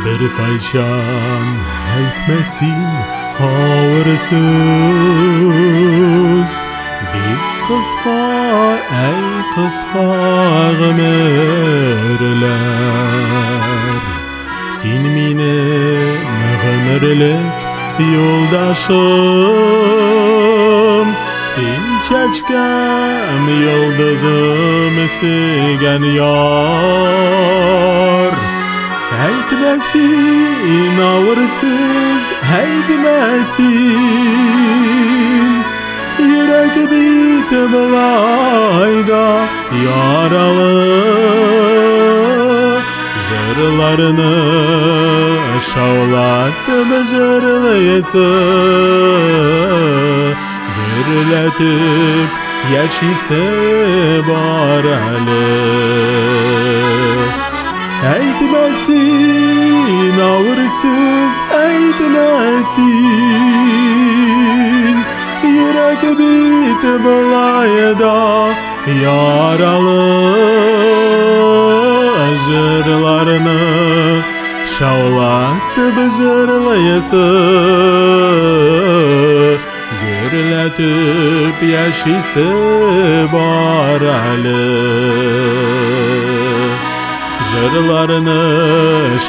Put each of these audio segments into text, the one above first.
Bir kayşan etmesin ağırsız. Bir kısqa ey kısqa ömürler. Sen benim ömürlük yoldaşım. Sen çeçkem yıldızım sigen yar. Eytmesin ağırsız, eytmesin. Yürek bitip layda yaralı. Jırlarını şavlatıp jırlayısı. Gürletip yaşise barali. Eytmesin ağırsız, eytmesin. Yürek bitip layda yaralı. Jırlarını şavlatıp jırlayısı. Gürletip yaşise barali. Jırlarını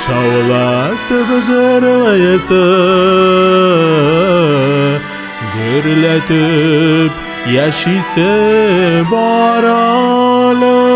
şavlatıp jırlayısı. Gürletip yaşise barali.